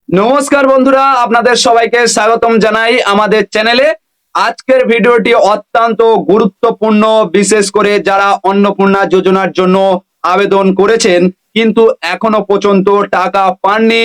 নমস্কার বন্ধুরা, আপনাদের সবাইকে স্বাগতম জানাই আমাদের চ্যানেলে। আজকের ভিডিওটি অত্যন্ত গুরুত্বপূর্ণ, বিশেষ করে যারা অন্নপূর্ণা যোজনার জন্য আবেদন করেছেন কিন্তু এখনো পর্যন্ত টাকা পাননি।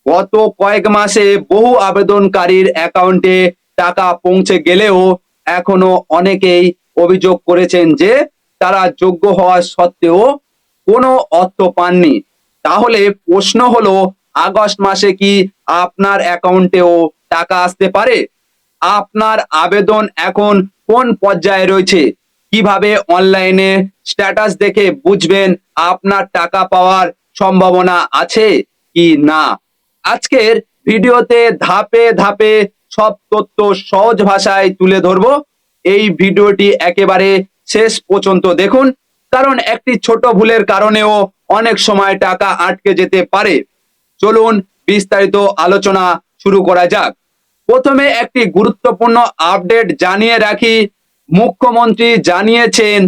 গত কয়েক মাসে বহু আবেদনকারীর অ্যাকাউন্টে টাকা পৌঁছে গেলেও এখনো অনেকেই অভিযোগ করেছেন যে তারা যোগ্য হওয়া সত্ত্বেও কোনো অর্থ পাননি। তাহলে প্রশ্ন হলো, আগস্ট মাসে কি আপনার অ্যাকাউন্টেও টাকা আসতে পারে? আপনার আবেদন এখন কোন পর্যায়ে রয়েছে? কিভাবে অনলাইনে স্ট্যাটাস দেখে বুঝবেন আপনার টাকা পাওয়ার সম্ভাবনা আছে কি না? আজকের ভিডিওতে ধাপে ধাপে সব তথ্য সহজ ভাষায় তুলে ধরবো। এই ভিডিওটি একেবারে শেষ পর্যন্ত দেখুন, কারণ একটি ছোট ভুলের কারণেও অনেক সময় টাকা আটকে যেতে পারে। চলুন বিস্তারিত আলোচনা শুরু করা যাক। প্রথমে একটি গুরুত্বপূর্ণ আপডেট জানিয়ে রাখি। মুখ্যমন্ত্রী জানিয়েছেন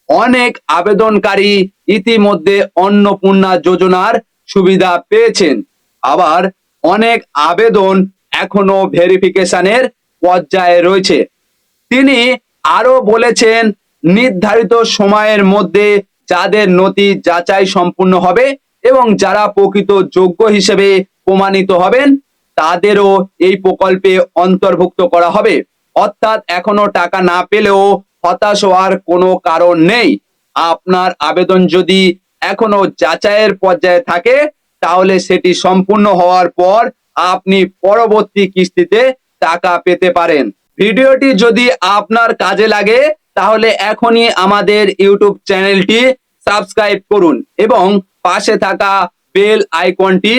অনেক আবেদনকারী ইতিমধ্যে অন্নপূর্ণা যোজনার সুবিধা পেয়েছেন, আবার অনেক আবেদন এখনো ভেরিফিকেশনের পর্যায়ে রয়েছে। তিনি আরো বলেছেন, নির্ধারিত সময়ের মধ্যে যাদের নথি যাচাই সম্পূর্ণ হবে এবং যারা প্রকৃত যোগ্য হিসেবে প্রমাণিত হবেন তাদেরও এই প্রকল্পে অন্তর্ভুক্ত করা হবে। অর্থাৎ এখনো টাকা না পেলেও হতাশ হওয়ার কোনো কারণ নেই। আপনার আবেদন যদি এখনো যাচাইয়ের পর্যায়ে থাকে তাহলে সেটি সম্পূর্ণ হওয়ার পর আপনি পরবর্তী কিস্তিতে টাকা পেতে পারেন। ভিডিওটি যদি আপনার কাজে লাগে তাহলে এখনই আমাদের ইউটিউব চ্যানেলটি সাবস্ক্রাইব করুন এবং পাশে থাকা বেল আইকনটি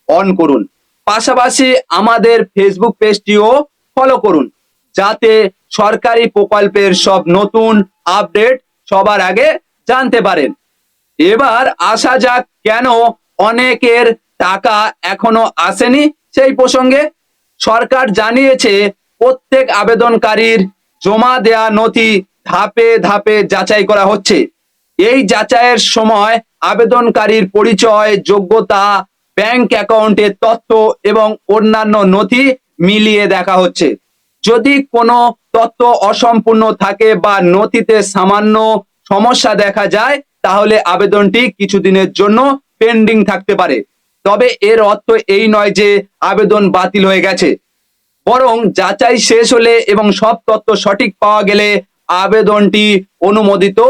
অন করুন। পাশাপাশি আমাদের ফেসবুক পেজটিও ফলো করুন, যাতে সরকারি প্রকল্পের সব নতুন আপডেট সবার আগে জানতে পারেন। এবার আসা যাক কেন অনেকের টাকা এখনো আসেনি সেই প্রসঙ্গে। সরকার জানিয়েছে প্রত্যেক আবেদনকারীর জমা দেয়া নথি ধাপে ধাপে যাচাই করা হচ্ছে। এই যাচাইয়ের সময় আবেদনকারীর পরিচয়, যোগ্যতা, ব্যাংক অ্যাকাউন্টের তথ্য এবং অন্যান্য নথি মিলিয়ে দেখা হচ্ছে। যদি কোনো তথ্য অসম্পূর্ণ থাকে বা নথিতে সামান্য সমস্যা দেখা যায় তাহলে আবেদনটি কিছুদিনের জন্য পেন্ডিং থাকতে পারে। তবে এর অর্থ এই নয় যে আবেদন বাতিল হয়ে গেছে, বরং যাচাই শেষ হলে এবং সব তথ্য সঠিক পাওয়া গেলে আবেদনটি অনুমোদিত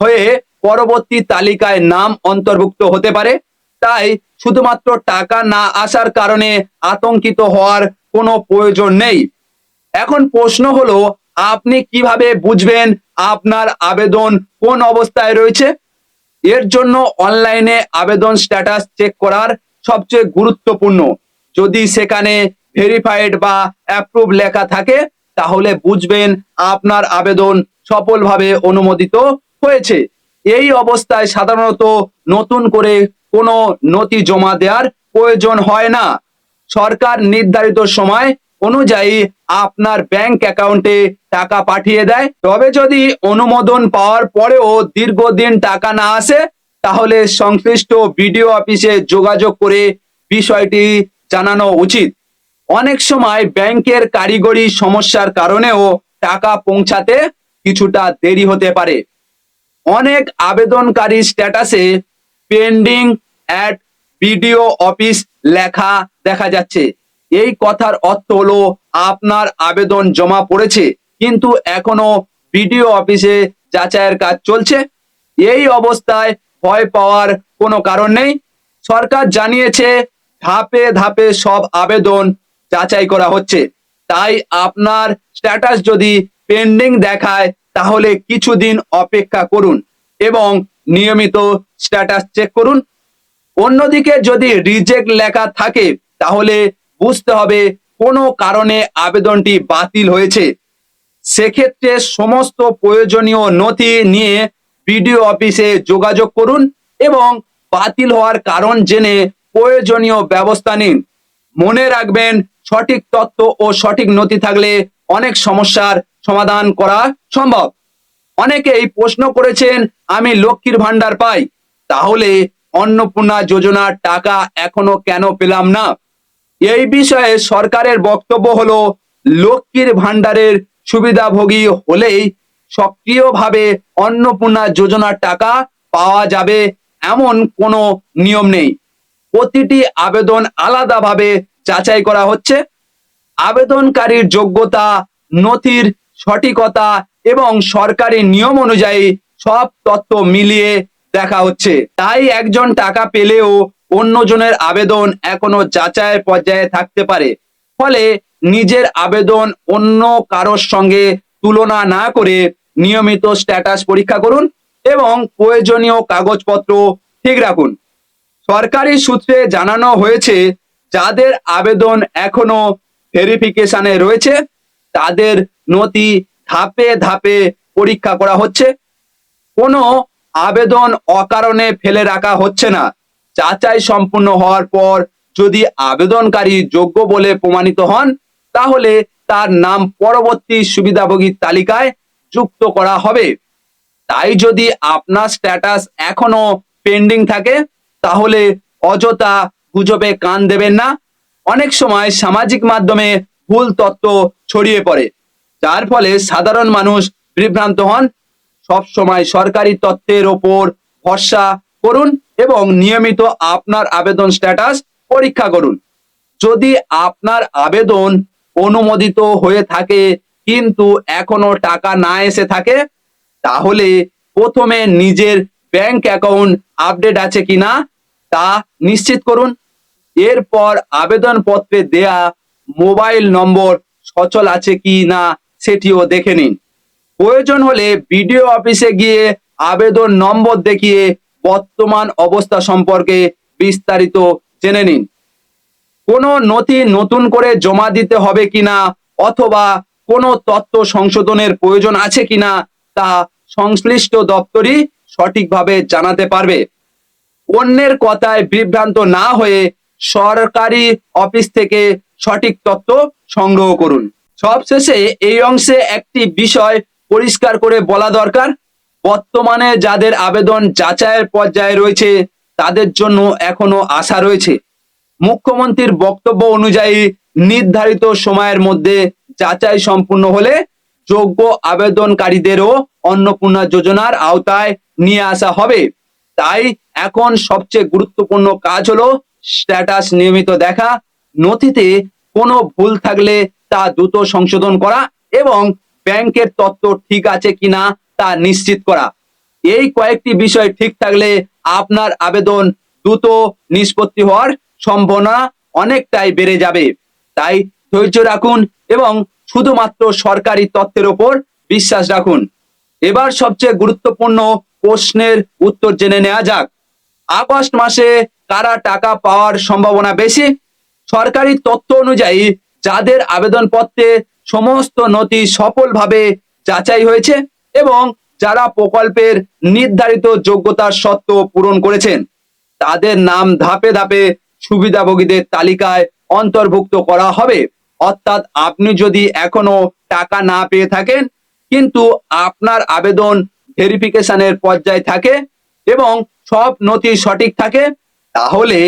হয়ে পরবর্তী তালিকায় নাম অন্তর্ভুক্ত হতে পারে। তাই শুধুমাত্র টাকা না আসার কারণে আতঙ্কিত হওয়ার কোনো প্রয়োজন নেই। এখন প্রশ্ন হলো, আপনি কিভাবে বুঝবেন আপনার আবেদন কোন অবস্থায় রয়েছে? এর জন্য অনলাইনে আবেদন স্ট্যাটাস চেক করার সবচেয়ে গুরুত্বপূর্ণ। যদি সেখানে ভেরিফাইড বা অ্যাপ্রুভ লেখা থাকে তাহলে বুঝবেন আপনার আবেদন সফলভাবে অনুমোদিত হয়েছে। এই অবস্থায় সাধারণত নতুন করে কোনো নথি জমা দেওয়ার প্রয়োজন হয় না। সরকার নির্ধারিত সময় অনুযায়ী আপনার ব্যাংক অ্যাকাউন্টে টাকা পাঠিয়ে দেয়। তবে যদি অনুমোদন পাওয়ার পরেও দীর্ঘদিন টাকা না আসে তাহলে সংশ্লিষ্ট বিডিও অফিসে যোগাযোগ করে বিষয়টি জানানো উচিত। অনেক সময় ব্যাংকের কারিগরি সমস্যার কারণেও টাকা পৌঁছাতে কিছুটা দেরি হতে পারে। অনেক আবেদনকারী স্ট্যাটাসে পেন্ডিং অ্যাট বিডিও অফিস লেখা দেখা যাচ্ছে। এই কথার অর্থ হলো আপনার আবেদন জমা পড়েছে কিন্তু এখনো বিডিও অফিসে যাচাইয়ের কাজ চলছে। এই অবস্থায় ভয় পাওয়ার কোনো কারণ নেই। সরকার জানিয়েছে ধাপে ধাপে সব আবেদন যাচাই করা হচ্ছে। তাই আপনার স্ট্যাটাস যদি পেন্ডিং দেখায় তাহলে কিছুদিন অপেক্ষা করুন এবং নিয়মিত স্ট্যাটাস চেক করুন। অন্যদিকে যদি রিজেক্ট লেখা থাকে তাহলে বুঝতে হবে কোনো কারণে আবেদনটি বাতিল হয়েছে। সেক্ষেত্রে সমস্ত প্রয়োজনীয় নথি নিয়ে বিডিও অফিসে যোগাযোগ করুন এবং বাতিল হওয়ার কারণ জেনে প্রয়োজনীয় ব্যবস্থা নিন। মনে রাখবেন, সঠিক তথ্য ও সঠিক নথি থাকলে অনেক সমস্যার সমাধান করা সম্ভব। অনেকেই প্রশ্ন করেছেন, আমি লক্ষ্মীর ভান্ডার পাই, তাহলে অন্নপূর্ণা যোজনার টাকা এখনো কেন পেলাম না? এই বিষয়ে সরকারের বক্তব্য হলো, লক্ষ্মীর ভান্ডারের সুবিধাভোগী হলেই সক্রিয়ভাবে অন্নপূর্ণা যোজনার টাকা পাওয়া যাবে এমন কোনো নিয়ম নেই। প্রতিটি আবেদন আলাদাভাবে যাচাই করা হচ্ছে। আবেদনকারীর যোগ্যতা, নথির সঠিকতা এবং সরকারি নিয়ম অনুযায়ী সব তথ্য মিলিয়ে দেখা হচ্ছে। তাই একজন টাকা পেলেও অন্যজনের আবেদন এখনো যাচাইয়ের পর্যায়ে থাকতে পারে। ফলে নিজের আবেদন অন্য কারোর সঙ্গে তুলনা না করে নিয়মিত স্ট্যাটাস পরীক্ষা করুন এবং প্রয়োজনীয় কাগজপত্র ঠিক রাখুন। সরকারি সূত্রে জানানো হয়েছে, যাদের আবেদন এখনো ভেরিফিকেশনে রয়েছে তাদের নথি ধাপে ধাপে পরীক্ষা করা হচ্ছে। কোনো আবেদন অকারণে ফেলে রাখা হচ্ছে না। যাচাই সম্পূর্ণ হওয়ার পর যদি আবেদনকারী যোগ্য বলে প্রমাণিত হন, তাহলে তার নাম পরবর্তী সুবিধাভোগীর তালিকায় যুক্ত করা হবে। তাই যদি আপনার স্ট্যাটাস এখনো পেন্ডিং থাকে, তাহলে অযথা গুজবে কান দেবেন না। অনেক সময় সামাজিক মাধ্যমে ভুল তথ্য ছড়িয়ে পড়ে, যার ফলে সাধারণ মানুষ বিভ্রান্ত হন। সব সময় সরকারি তথ্যের ওপর ভরসা করুন এবং নিয়মিত আপনার আবেদন স্ট্যাটাস পরীক্ষা করুন। যদি আপনার আবেদন অনুমোদিত হয়ে থাকে কিন্তু এখনো টাকা না এসে থাকে, তাহলে প্রথমে নিজের ব্যাংক অ্যাকাউন্ট আপডেট আছে কিনা তা নিশ্চিত করুন। এরপর আবেদনপত্রে দেয়া মোবাইল নম্বর সচল আছে কি না সেটিও দেখে নিন। প্রয়োজন হলে বিডিও অফিসে গিয়ে আবেদন নম্বর দেখিয়ে বর্তমান অবস্থা সম্পর্কে বিস্তারিত জেনে নিন। কোনো নথি নতুন করে জমা দিতে হবে কিনা অথবা কোনো তথ্য সংশোধনের প্রয়োজন আছে কিনা তা সংশ্লিষ্ট দপ্তরই সঠিকভাবে জানাতে পারবে। অন্যের কথায় বিভ্রান্ত না হয়ে সরকারি অফিস থেকে সঠিক তথ্য সংগ্রহ করুন। সবশেষে এই অংশে একটি বিষয় পরিষ্কার করে বলা দরকার, বর্তমানে যাদের আবেদন যাচাইয়ের পর্যায়ে রয়েছে তাদের জন্য এখনো আশা রয়েছে। মুখ্যমন্ত্রীর বক্তব্য অনুযায়ী নির্ধারিত সময়ের মধ্যে যাচাই সম্পূর্ণ হলে যোগ্য আবেদনকারীদেরও অন্নপূর্ণা যোজনার আওতায় নিয়ে আসা হবে। তাই এখন সবচেয়ে গুরুত্বপূর্ণ কাজ হলো স্ট্যাটাস নিয়মিত দেখা, নথিতে কোনো ভুল থাকলে তা দ্রুত সংশোধন করা এবং ব্যাংকের তথ্য ঠিক আছে কিনা তা নিশ্চিত করা। এই কয়েকটি বিষয় ঠিক থাকলে আপনার আবেদন দ্রুত নিষ্পত্তি হওয়ার সম্ভাবনা অনেকটাই বেড়ে যাবে। তাই ধৈর্য রাখুন এবং শুধুমাত্র সরকারি তথ্যের উপর বিশ্বাস রাখুন। এবার সবচেয়ে গুরুত্বপূর্ণ প্রশ্নের উত্তর জেনে নেওয়া যাক। আগস্ট মাসে কারা টাকা পাওয়ার সম্ভাবনা বেশি? সরকারি তথ্য অনুযায়ী যাদের আবেদনপত্রে সমস্ত নথি সফলভাবে যাচাই হয়েছে এবং যারা প্রকল্পের নির্ধারিত যোগ্যতার শর্ত পূরণ করেছেন, তাদের নাম ধাপে ধাপে সুবিধাভোগীদের তালিকায় অন্তর্ভুক্ত করা হবে। অর্থাৎ আপনি যদি এখনো টাকা না পেয়ে থাকেন কিন্তু আপনার আবেদন ভেরিফিকেশনের পর্যায়ে থাকে এবং সব নথি সঠিক থাকে, তাহলে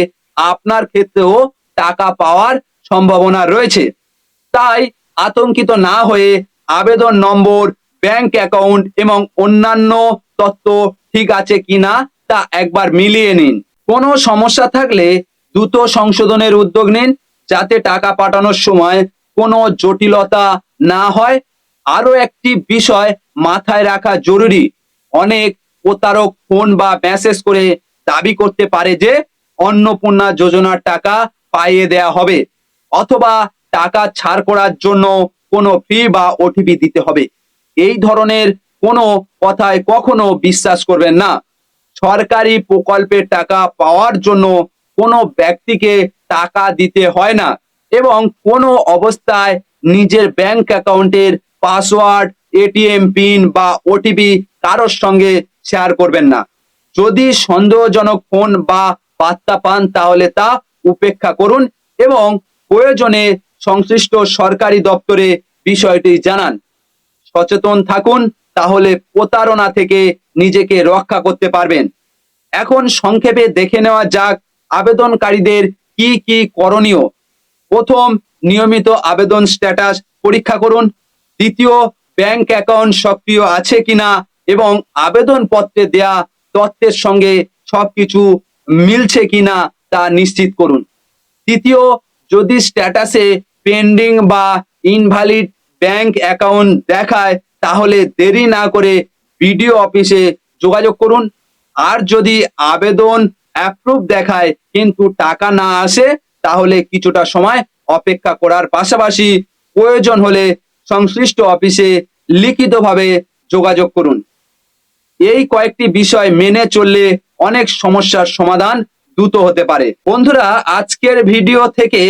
আপনার ক্ষেত্রেও টাকা পাওয়ার সম্ভাবনা রয়েছে। তাই আতঙ্কিত না হয়ে আবেদন নম্বর, ব্যাংক অ্যাকাউন্ট এবং অন্যান্য তথ্য ঠিক আছে কিনা তা একবার মিলিয়ে নিন। কোনো সমস্যা থাকলে দ্রুত সংশোধনের উদ্যোগ নিন, যাতে টাকা পাঠানোর সময় কোনো জটিলতা না হয়। আরো একটি বিষয় মাথায় রাখা জরুরি, অনেক প্রতারক ফোন বা মেসেজ করে দাবি করতে পারে যে অন্নপূর্ণা যোজনার টাকা পাইয়ে দেয়া হবে অথবা টাকা ছাড় করার জন্য কোনো ফি বা ওটিপি দিতে হবে। এই ধরনের কোনো কথায় কখনো বিশ্বাস করবেন না। সরকারি প্রকল্পের টাকা পাওয়ার জন্য কোনো ব্যক্তিকে টাকা দিতে হয় না এবং কোনো অবস্থায় নিজের ব্যাংক অ্যাকাউন্টের পাসওয়ার্ড, এটিএম পিন বা ওটিপি কারোর সঙ্গে শেয়ার করবেন না। যদি সন্দেহজনক ফোন বা বার্তা পান তাহলে তা উপেক্ষা করুন এবং প্রয়োজনে সংশ্লিষ্ট সরকারি দপ্তরে বিষয়টি জানান। সচেতন থাকুন, তাহলে প্রতারণা থেকে নিজেকে রক্ষা করতে পারবেন। এখন সংক্ষেপে দেখে নেওয়া যাক আবেদনকারীদের কি কি করণীয়। প্রথম, নিয়মিত আবেদন স্ট্যাটাস পরীক্ষা করুন। দ্বিতীয়, ব্যাংক অ্যাকাউন্ট সক্রিয় আছে কিনা এবং আবেদনপত্রে দেয়া তথ্যের সঙ্গে সবকিছু মিলছে কিনা তা নিশ্চিত করুন। তৃতীয়, যদি স্ট্যাটাসে পেন্ডিং বা ইনভ্যালিড ব্যাংক অ্যাকাউন্ট দেখায় তাহলে দেরি না করে বিডিও অফিসে যোগাযোগ করুন। আর যদি আবেদন অ্যাপ্রুভ দেখায় কিন্তু টাকা না আসে তাহলে কিছুটা সময় অপেক্ষা করার পাশাপাশি প্রয়োজন হলে সংশ্লিষ্ট অফিসে লিখিতভাবে যোগাযোগ করুন। এই কয়েকটি বিষয় মেনে চললে অনেক সমস্যার সমাধান দ্রুত হতে পারে। বন্ধুরা, আজকের ভিডিও থেকে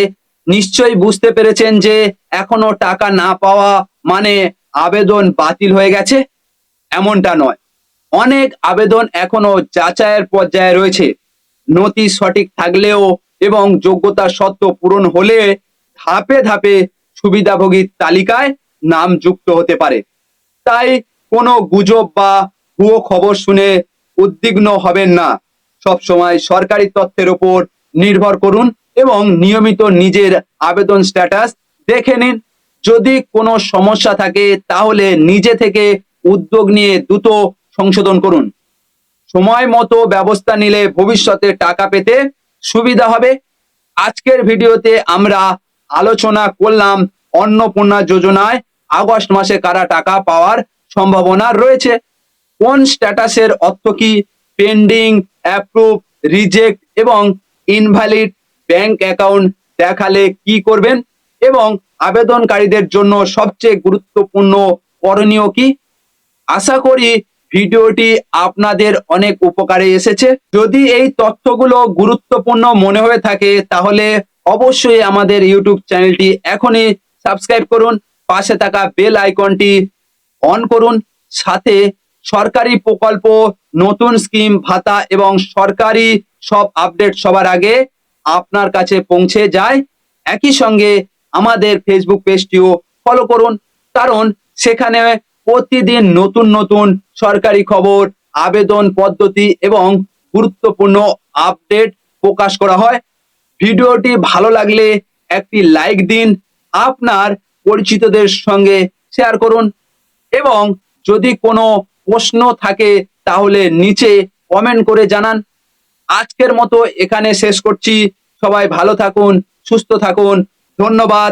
নিশ্চয়ই বুঝতে পেরেছেন যে এখনো টাকা না পাওয়া মানে আবেদন বাতিল হয়ে গেছে, এমনটা নয়। অনেক আবেদন এখনো যাচাইয়ের পর্যায়ে রয়েছে। নথি সঠিক থাকলেও এবং যোগ্যতা শর্ত পূরণ হলে ধাপে ধাপে সুবিধাভোগীর তালিকায় নাম যুক্ত হতে পারে। তাই কোনো গুজব বা ভুয়ো খবর শুনে উদ্বিগ্ন হবেন না। সবসময় সরকারি তথ্যের উপর নির্ভর করুন এবং নিয়মিত নিজের আবেদন স্ট্যাটাস দেখে নিন। যদি কোনো সমস্যা থাকে তাহলে নিজে থেকে উদ্যোগ নিয়ে দ্রুত সংশোধন করুন। সময় মতো ব্যবস্থা নিলে ভবিষ্যতে টাকা পেতে সুবিধা হবে। আজকের ভিডিওতে আমরা আলোচনা করলাম অন্নপূর্ণা যোজনায় আগস্ট মাসে কারা টাকা পাওয়ার সম্ভাবনা রয়েছে, কোন স্ট্যাটাসের অর্থ কি, পেন্ডিং, অ্যাপ্রুভ, রিজেক্ট এবং ইনভ্যালিড ব্যাংক অ্যাকাউন্ট দেখালে কি করবেন এবং আবেদনকারীদের জন্য সবচেয়ে গুরুত্বপূর্ণ করণীয় কি। আশা করি ভিডিওটি আপনাদের অনেক উপকারে এসেছে। যদি এই তথ্যগুলো গুরুত্বপূর্ণ মনে হয়ে থাকে তাহলে অবশ্যই আমাদের ইউটিউব চ্যানেলটি এখনই সাবস্ক্রাইব করুন, পাশে থাকা বেল আইকনটি অন করুন। সাথে সরকারি প্রকল্প, নতুন স্কিম, ভাতা এবং সরকারি সব আপডেট সবার আগে আপনার কাছে পৌঁছে যায়। একই সঙ্গে আমাদের ফেসবুক পেজটিও ফলো করুন, কারণ সেখানে প্রতিদিন নতুন নতুন সরকারি খবর, আবেদন পদ্ধতি এবং গুরুত্বপূর্ণ আপডেট প্রকাশ করা হয়। ভিডিওটি ভালো লাগলে একটি লাইক দিন, আপনার পরিচিতদের সঙ্গে শেয়ার করুন এবং যদি কোনো প্রশ্ন থাকে তাহলে নিচে কমেন্ট করে জানান। আজকের মতো এখানে শেষ করছি। সবাই ভালো থাকুন, সুস্থ থাকুন। ধন্যবাদ।